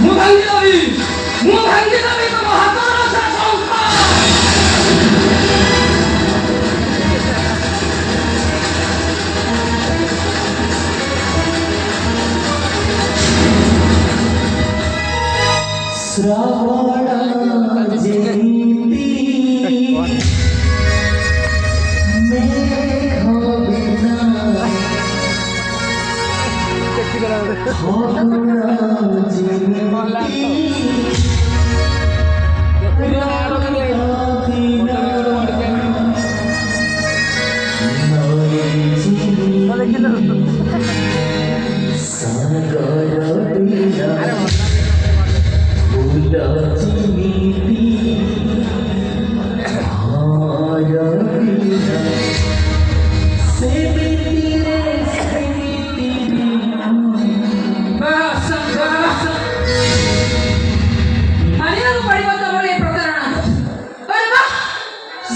무단기다비 또 하도록 사성파 श्रावण जयंती मेघ बिना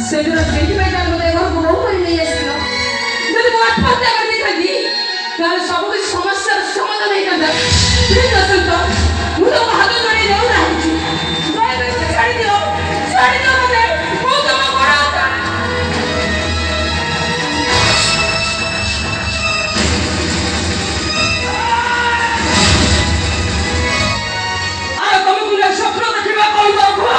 ସେଦିନ ସେଇଥିପାଇଁ ତାର ମୋତେ ଘରକୁ ବୋହୂ କରି ନେଇ ଆସିଥିଲ। ଯଦି ମୁଁ ଆତ୍ମହତ୍ୟା କରିଦେଇଥାନ୍ତି ତାହେଲେ ସବୁ କିଛି ସମସ୍ୟାର ସମାଧାନ ହେଇଥାନ୍ତା। ପ୍ଲିଜ୍ ଅସନ୍ତ, ମୁଁ ତମ ହାତ ଯୋଡ଼ି ନେଉନାହିଁ। ଦୟାକରି ମୋତେ ଛାଡ଼ିଦିଅ ମୋତେ, ମୁଁ ତମ ବଡ଼ ହାତ। ଆଉ ତମକୁ ଯେ ସ୍ୱପ୍ନ ଦେଖିବା କହିବ କୁହ।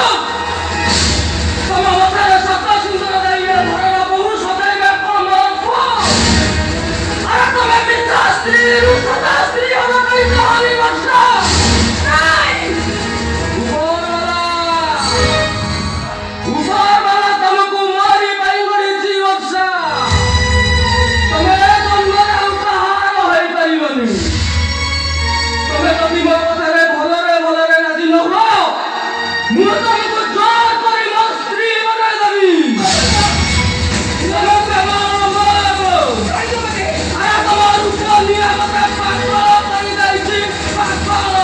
ତମ ମଥାରେ ସତ ସୁନ୍ଦର ଦାଇର ଧରଣା ବହୁ ସଦାଇବା କମ କୁହ। ଆରେ ତମେ ମିଥ୍ୟା ସ୍ତ୍ରୀରୁ ସଦା ସ୍ତ୍ରୀ ହବା ପାଇଁ ଚାହନି ବର୍ଷା। ଉପରବାଲା ତମକୁ ମାରି ପାଇଁ କରିଛି ବର୍ଷା। ତମେ ଦ୍ୱନ୍ଦ୍ୱରେ ଆଉ କାହାର ହେଇପାରିବନି। ତମେ ଯଦି ମୋ କଥାରେ ଭଲରେ ରାଜି ନ ହୁଅ ମୁଁ ତମକୁ ଜୋର କରି ମୋ ସ୍ତ୍ରୀ ବନାଇ ଦେବି। ତମ ରୂପ ନିରାପତ୍ତା ପାଗଳ କରିଦେଇଛି ପାଗଳ।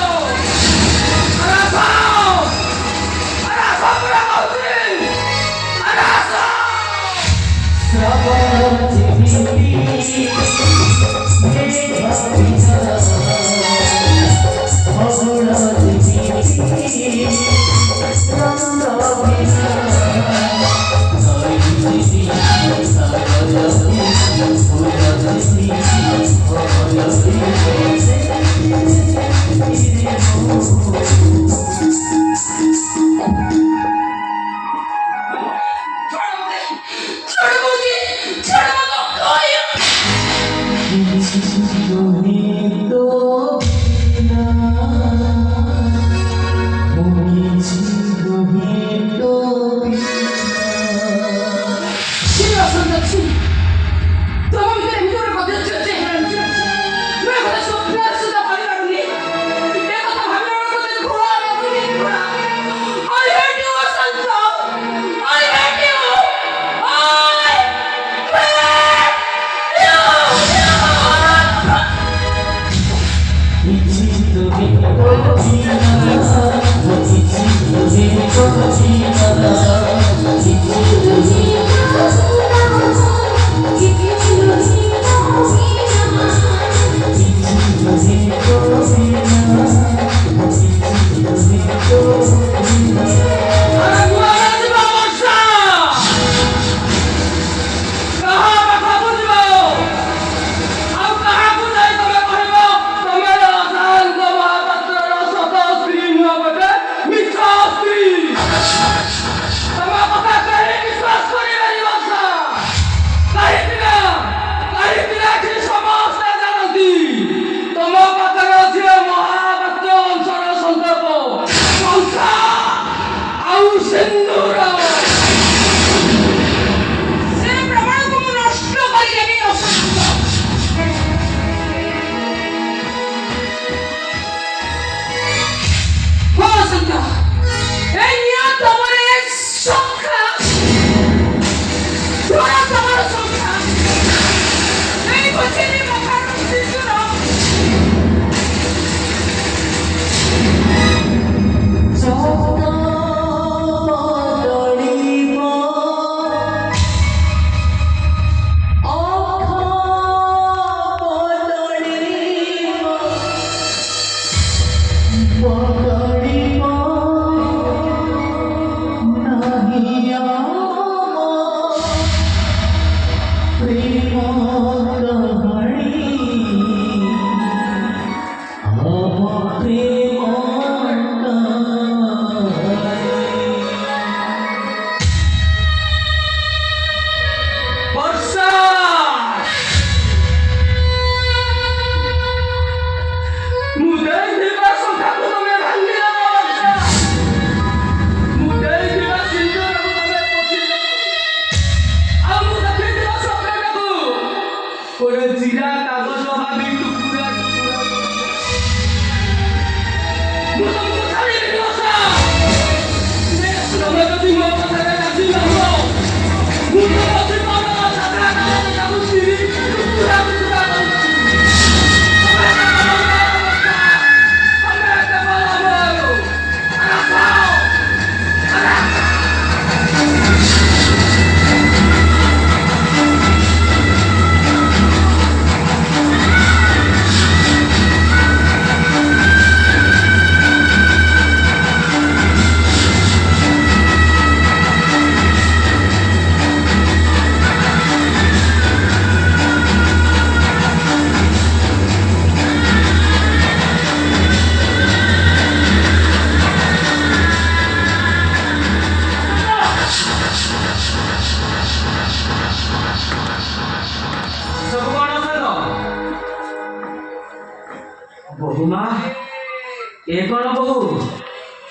ଏ କ'ଣ ବୋହୁ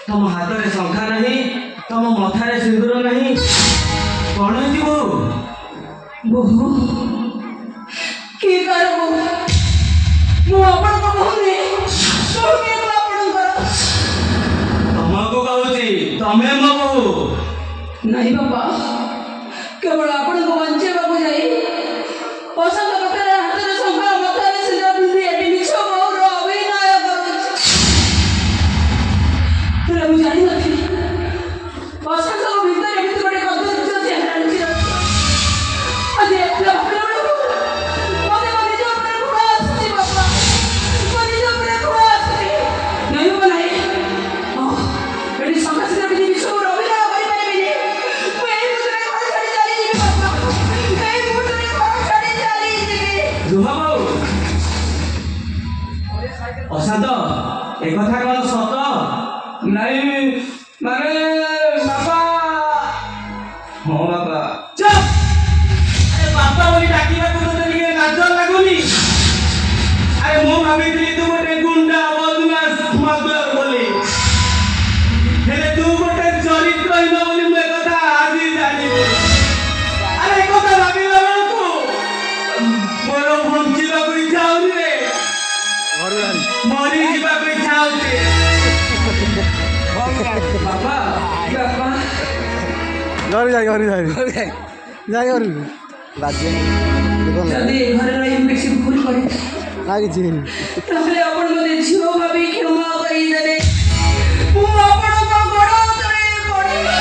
ତମ ହାତରେ ଶଙ୍ଖା ନାହିଁ, ତମ ମଥାରେ ସିନ୍ଦୁର ନାହିଁ, କ'ଣ ହେଇଛି ବୋହୁ? ବୋହୁ କି କାର ବୋହୁ? ମୁଁ ଆପଣଙ୍କ ବୋହୁ ନୁହେଁ, ଆପଣଙ୍କର। ତମକୁ କହୁଛି ତମେ ମୋ ବୋହୁ। ନାହିଁ ବାପା, କେବଳ ଆପଣଙ୍କୁ ବଞ୍ଚେଇବାକୁ ଯାଇ ଅଶାନ୍ତ କଥାରେ ହାତରେ ଶଙ୍ଖା ମଥାରେ ସିନ୍ଦୁର ପିନ୍ଧି ଏଠି ମିଛ ବୋହୁର ଅଭିନୟ କରୁଛି। ହେଲେ ମୁଁ ଜାଣିନଥିଲି ଅଶାନ୍ତଙ୍କ ଭିତରେ ଏମିତି ଗୋଟେ କଦର୍ଯ୍ୟ ଚେହେରା ଲୁଚି ରହିଛି। ଆଜି ଏତେ ଭାବିଲା ବେଳକୁ ମତେ ମୋ ନିଜ ଉପରେ ଘୃଣା ଆସୁଛି ବାପା, ମୋ ନିଜ ଉପରେ ଘୃଣା ଆସୁଛି। ନାହିଁ ବାପା ନାହିଁ, ଏଠି ଶଙ୍ଖା ସିନ୍ଦୁର ପିନ୍ଧି ମିଛ ବୋହୁର ଅଭିନୟ କରିପାରିବିନି। ମୁଁ ଏଇ ମୁହୂର୍ତ୍ତରେ ଘର ଛାଡ଼ି ଚାଲିଯିବି ବାପା, ଏଇ ମୁହୂର୍ତ୍ତରେ ଘର ଛାଡ଼ି ଚାଲିଯିବି। ରୁହ ବୋହୁ। ଅଶାନ୍ତ, ଏ କଥା କ'ଣ ସତ? ନାହିଁ ମାନେ ବାପା। ହଁ ବାପା। ଚୁପ୍! ଆରେ ବାପା ବୋଲି ଡାକିବାକୁ ତୋତେ ଟିକେ ଲାଜ ଲାଗୁନି? ଆରେ ମୁଁ ଭାବିଥିଲି ତୁ ଗୋଟେ ଗୁଣ୍ଡା ବଦମାସ ସ୍ମଗ୍ଲର ବୋଲି, ହେଲେ ତୁ ଗୋଟେ ଚରିତ୍ରହୀନ ବୋଲି ମୁଁ ଏକଥା ଆଜି ଜାଣିଲି। ଆରେ ଏ କଥା ଭାବିଲା ବେଳକୁ ମୋର ବଞ୍ଚିବାକୁ ଇଚ୍ଛା ହଉନି ରେ, ମରି ଯିବାକୁ ଇଚ୍ଛା ହଉଛି। ବାପା ବାପା ଘରୁ ଯାଇ ଯଦି ଏ ଘରେ ରହି ମୁଁ କିଛି ଭୁଲ କରି କିଛି ତାହେଲେ ଆପଣ ମୋତେ ଝିଅ ଭାବି କ୍ଷମା କରିଦେବେ। ମୁଁ ଆପଣଙ୍କ ଗୋଡ଼ ତଳେ ପଡ଼ିବି।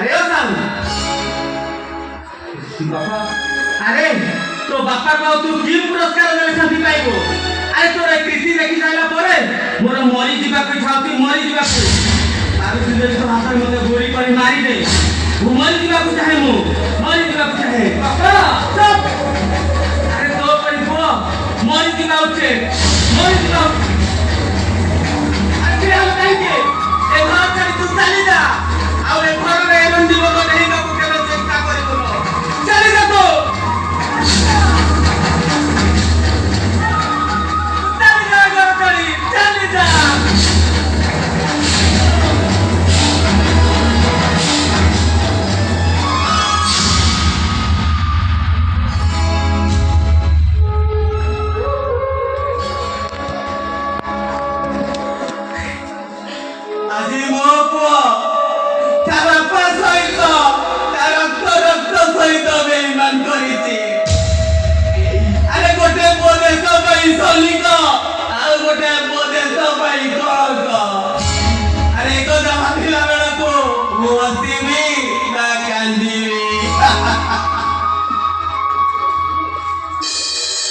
अरे ओ सालू बापा, अरे तो बापा को तू की पुरस्कार देले शांति पाइबो? अरे तोर ए कृति देखि जाइला परे मोर मरि जिबा को छाती मरि जिबा को तार सिले तो हाथ मते गोली करी मारी दे। वो मरि जिबा को चाहे मु मरि जिबा को चाहे बापा। चुप! अरे तो परी पुओ मरि जिबा उचे मरि जिबा। अरे हम काहे के ए घर छाड़ी तू चली जा। ଆଉ ଏ ଘରରେ ଏମିତି ଲୋକ ନେଇବାକୁ କେବେ ଚେଷ୍ଟା କରିବୁନ। ଚାଲି ଯା ତୁ। ଚାଲି ଯା ଘର ଛାଡ଼ି, ଚାଲି ଯା। ଆଜି ମୋ ପୁଅ ତା ବାପା ସହିତ ତା ରକ୍ତ ସହିତ ବେଇମାନ କରିଛି। ଆରେ ଗୋଟେ ମୋ ଦେଶ ପାଇଁ ସୈନିକ, ଆଉ ଗୋଟେ ମୋ ଦେଶ ପାଇଁ